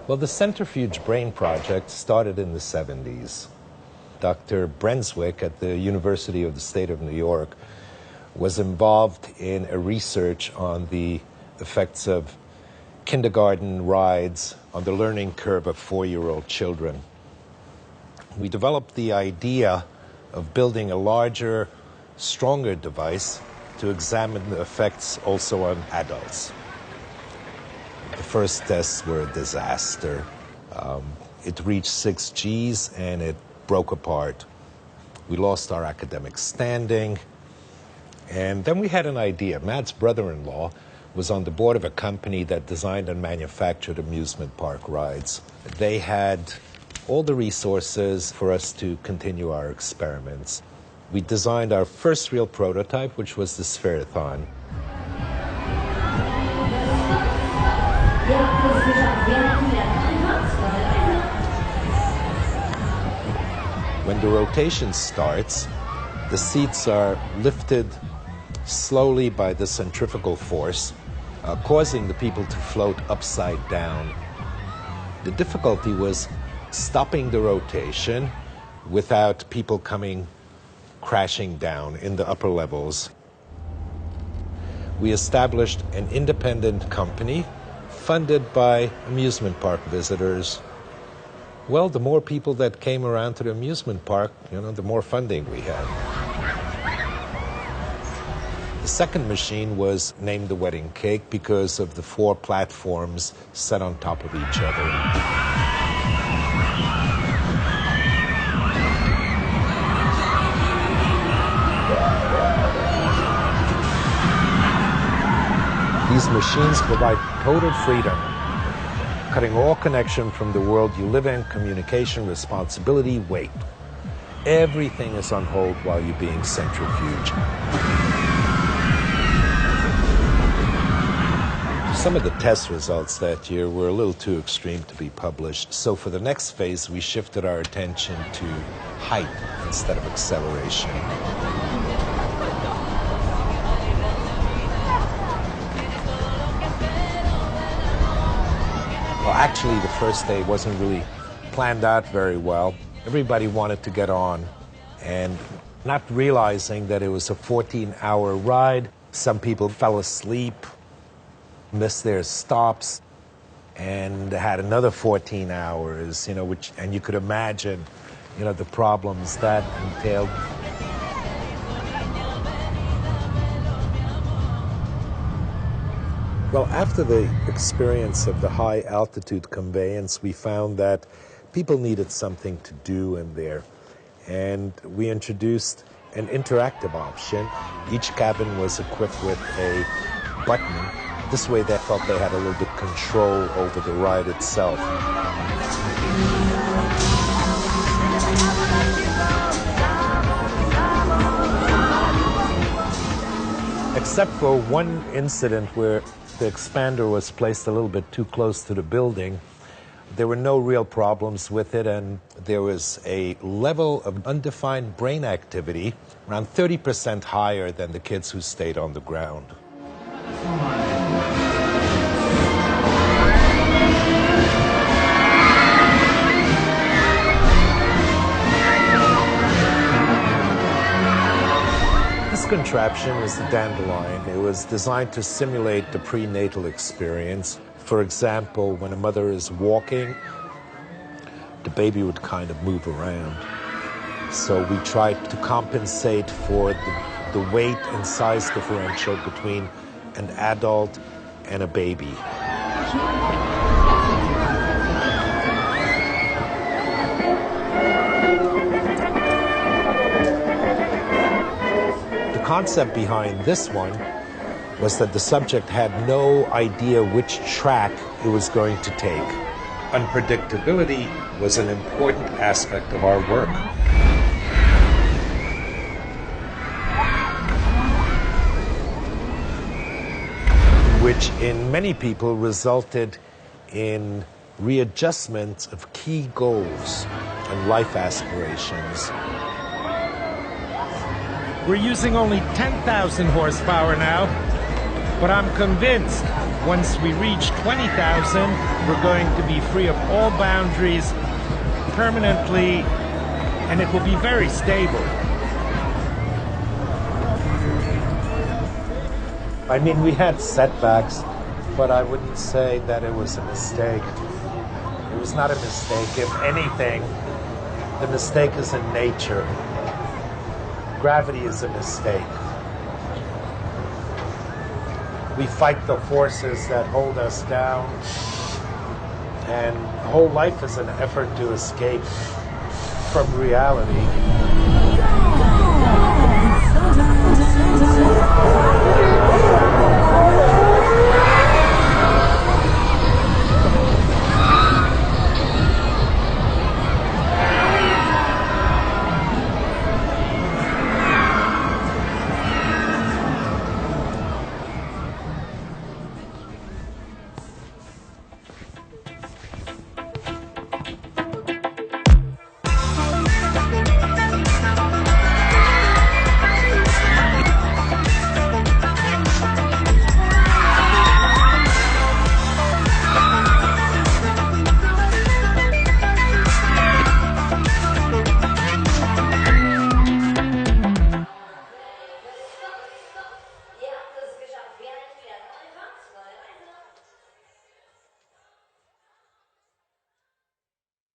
Well, the Centrifuge Brain Project started in the 70s. Dr. Brenswick at the University of the State of New York was involved in a research on the effects of kindergarten rides on the learning curve of 4-year-old children. We developed the idea of building a larger, stronger device to examine the effects also on adults. The first tests were a disaster. It reached 6 Gs and it broke apart. We lost our academic standing. And then we had an idea. Matt's brother-in-law was on the board of a company that designed and manufactured amusement park rides. They had all the resources for us to continue our experiments. We designed our first real prototype, which was the Sphere-a-thon. When the rotation starts, the seats are lifted slowly by the centrifugal force, causing the people to float upside down. The difficulty was stopping the rotation without people coming crashing down in the upper levels. We established an independent company funded by amusement park visitors. Well, the more people that came around to the amusement park, the more funding we had. The second machine was named the Wedding Cake because of the 4 platforms set on top of each other. These machines provide total freedom, cutting all connection from the world you live in, communication, responsibility, weight. Everything is on hold while you're being centrifuged. Some of the test results that year were a little too extreme to be published, so for the next phase we shifted our attention to height instead of acceleration. Well, actually, the first day wasn't really planned out very well. Everybody wanted to get on, and not realizing that it was a 14-hour ride, some people fell asleep, missed their stops, and had another 14 hours, and you could imagine, the problems that entailed. Well, after the experience of the high-altitude conveyance, we found that people needed something to do in there. And we introduced an interactive option. Each cabin was equipped with a button. This way they felt they had a little bit of control over the ride itself. Except for one incident where the expander was placed a little bit too close to the building, there were no real problems with it, and there was a level of undefined brain activity around 30% higher than the kids who stayed on the ground. This contraption is the dandelion. It was designed to simulate the prenatal experience. For example, when a mother is walking, the baby would kind of move around. So we tried to compensate for the weight and size differential between an adult and a baby. The concept behind this one was that the subject had no idea which track it was going to take. Unpredictability was an important aspect of our work. Which in many people resulted in readjustment of key goals and life aspirations. We're using only 10,000 horsepower now, but I'm convinced Once we reach 20,000, we're going to be free of all boundaries permanently, and it will be very stable. I mean, we had setbacks, but I wouldn't say that it was a mistake. It was not a mistake. If anything, the mistake is in nature. Gravity is a mistake. We fight the forces that hold us down, and whole life is an effort to escape from reality.